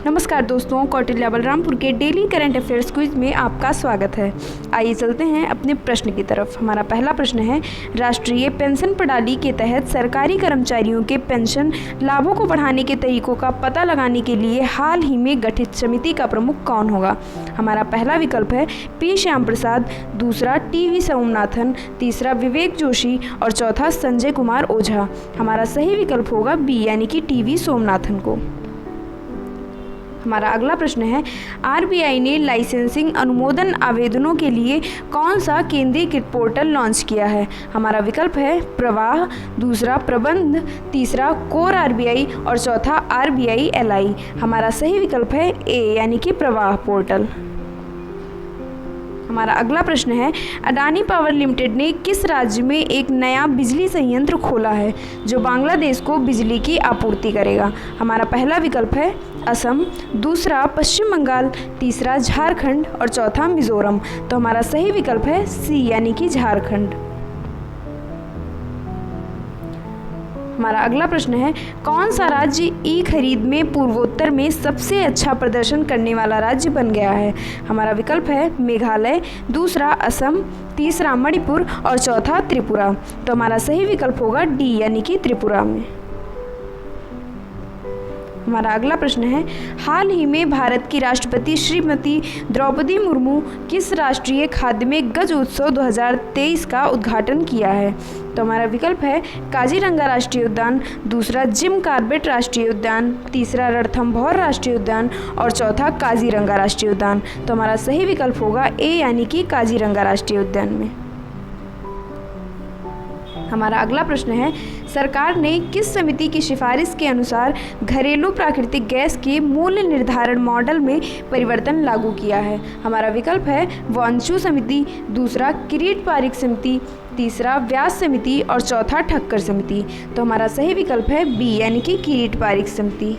नमस्कार दोस्तों, कौटिल्य बलरामपुर के डेली करंट अफेयर्स क्विज में आपका स्वागत है। आइए चलते हैं अपने प्रश्न की तरफ। हमारा पहला प्रश्न है, राष्ट्रीय पेंशन प्रणाली के तहत सरकारी कर्मचारियों के पेंशन लाभों को बढ़ाने के तरीकों का पता लगाने के लिए हाल ही में गठित समिति का प्रमुख कौन होगा? हमारा पहला विकल्प है पी श्याम प्रसाद, दूसरा टी.वी. सोमनाथन, तीसरा विवेक जोशी और चौथा संजय कुमार ओझा। हमारा सही विकल्प होगा बी यानी कि टी.वी. सोमनाथन को। हमारा अगला प्रश्न है, आरबीआई ने लाइसेंसिंग अनुमोदन आवेदनों के लिए कौन सा केंद्रीकृत पोर्टल लॉन्च किया है? हमारा विकल्प है प्रवाह, दूसरा प्रबंध, तीसरा कोर आरबीआई और चौथा आरबीआई एलआई। हमारा सही विकल्प है ए यानी कि प्रवाह पोर्टल। हमारा अगला प्रश्न है, अडानी पावर लिमिटेड ने किस राज्य में एक नया बिजली संयंत्र खोला है जो बांग्लादेश को बिजली की आपूर्ति करेगा? हमारा पहला विकल्प है असम, दूसरा पश्चिम बंगाल, तीसरा झारखंड और चौथा मिजोरम। तो हमारा सही विकल्प है सी यानी कि झारखंड। हमारा अगला प्रश्न है, कौन सा राज्य ई खरीद में पूर्वोत्तर में सबसे अच्छा प्रदर्शन करने वाला राज्य बन गया है? हमारा विकल्प है मेघालय, दूसरा असम, तीसरा मणिपुर और चौथा त्रिपुरा। तो हमारा सही विकल्प होगा डी यानी कि त्रिपुरा में। हमारा अगला प्रश्न है, हाल ही में भारत की राष्ट्रपति श्रीमती द्रौपदी मुर्मू किस राष्ट्रीय खाद्य में गज उत्सव 2023 का उद्घाटन किया है? तो हमारा विकल्प है काजीरंगा राष्ट्रीय उद्यान, दूसरा जिम कॉर्बेट राष्ट्रीय उद्यान, तीसरा रणथंभौर राष्ट्रीय उद्यान और चौथा काजीरंगा राष्ट्रीय उद्यान। तो हमारा सही विकल्प होगा ए यानी कि काजीरंगा राष्ट्रीय उद्यान में। हमारा अगला प्रश्न है, सरकार ने किस समिति की सिफारिश के अनुसार घरेलू प्राकृतिक गैस के मूल्य निर्धारण मॉडल में परिवर्तन लागू किया है? हमारा विकल्प है वांचू समिति, दूसरा किरीट पारिक समिति, तीसरा व्यास समिति और चौथा ठक्कर समिति। तो हमारा सही विकल्प है बी यानी कि किरीट पारिक समिति।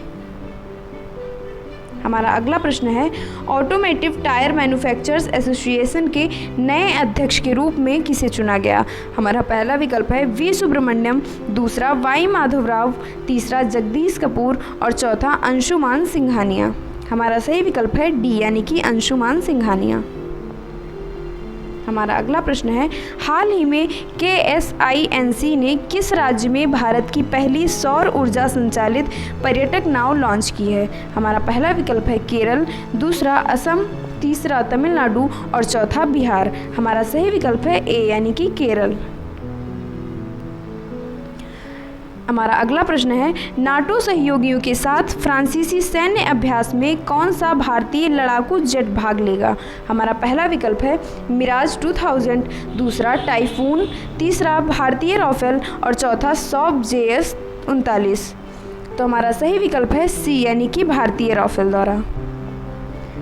हमारा अगला प्रश्न है, ऑटोमोटिव टायर मैन्युफैक्चरर्स एसोसिएशन के नए अध्यक्ष के रूप में किसे चुना गया? हमारा पहला विकल्प है वी सुब्रमण्यम, दूसरा वाई माधवराव, तीसरा जगदीश कपूर और चौथा अंशुमान सिंघानिया। हमारा सही विकल्प है डी यानी कि अंशुमान सिंघानिया। हमारा अगला प्रश्न है, हाल ही में KSINC ने किस राज्य में भारत की पहली सौर ऊर्जा संचालित पर्यटक नाव लॉन्च की है? हमारा पहला विकल्प है केरल, दूसरा असम, तीसरा तमिलनाडु और चौथा बिहार। हमारा सही विकल्प है ए यानी कि केरल। हमारा अगला प्रश्न है, नाटो सहयोगियों के साथ फ्रांसीसी सैन्य अभ्यास में कौन सा भारतीय लड़ाकू जेट भाग लेगा? हमारा पहला विकल्प है मिराज 2000, दूसरा टाइफून, तीसरा भारतीय राफेल और चौथा सौब JS-39। तो हमारा सही विकल्प है सी यानी कि भारतीय राफेल द्वारा।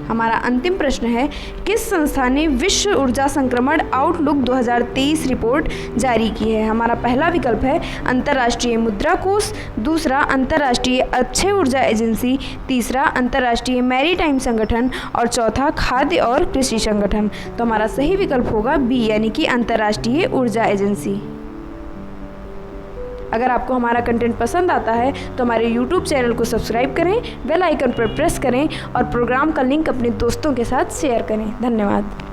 हमारा अंतिम प्रश्न है, किस संस्था ने विश्व ऊर्जा संक्रमण आउटलुक 2023 रिपोर्ट जारी की है? हमारा पहला विकल्प है अंतर्राष्ट्रीय मुद्रा कोष, दूसरा अंतर्राष्ट्रीय अक्षय ऊर्जा एजेंसी, तीसरा अंतर्राष्ट्रीय मैरीटाइम संगठन और चौथा खाद्य और कृषि संगठन। तो हमारा सही विकल्प होगा बी यानी कि अंतर्राष्ट्रीय ऊर्जा एजेंसी। अगर आपको हमारा कंटेंट पसंद आता है तो हमारे YouTube चैनल को सब्सक्राइब करें, बेल आइकन पर प्रेस करें और प्रोग्राम का लिंक अपने दोस्तों के साथ शेयर करें। धन्यवाद।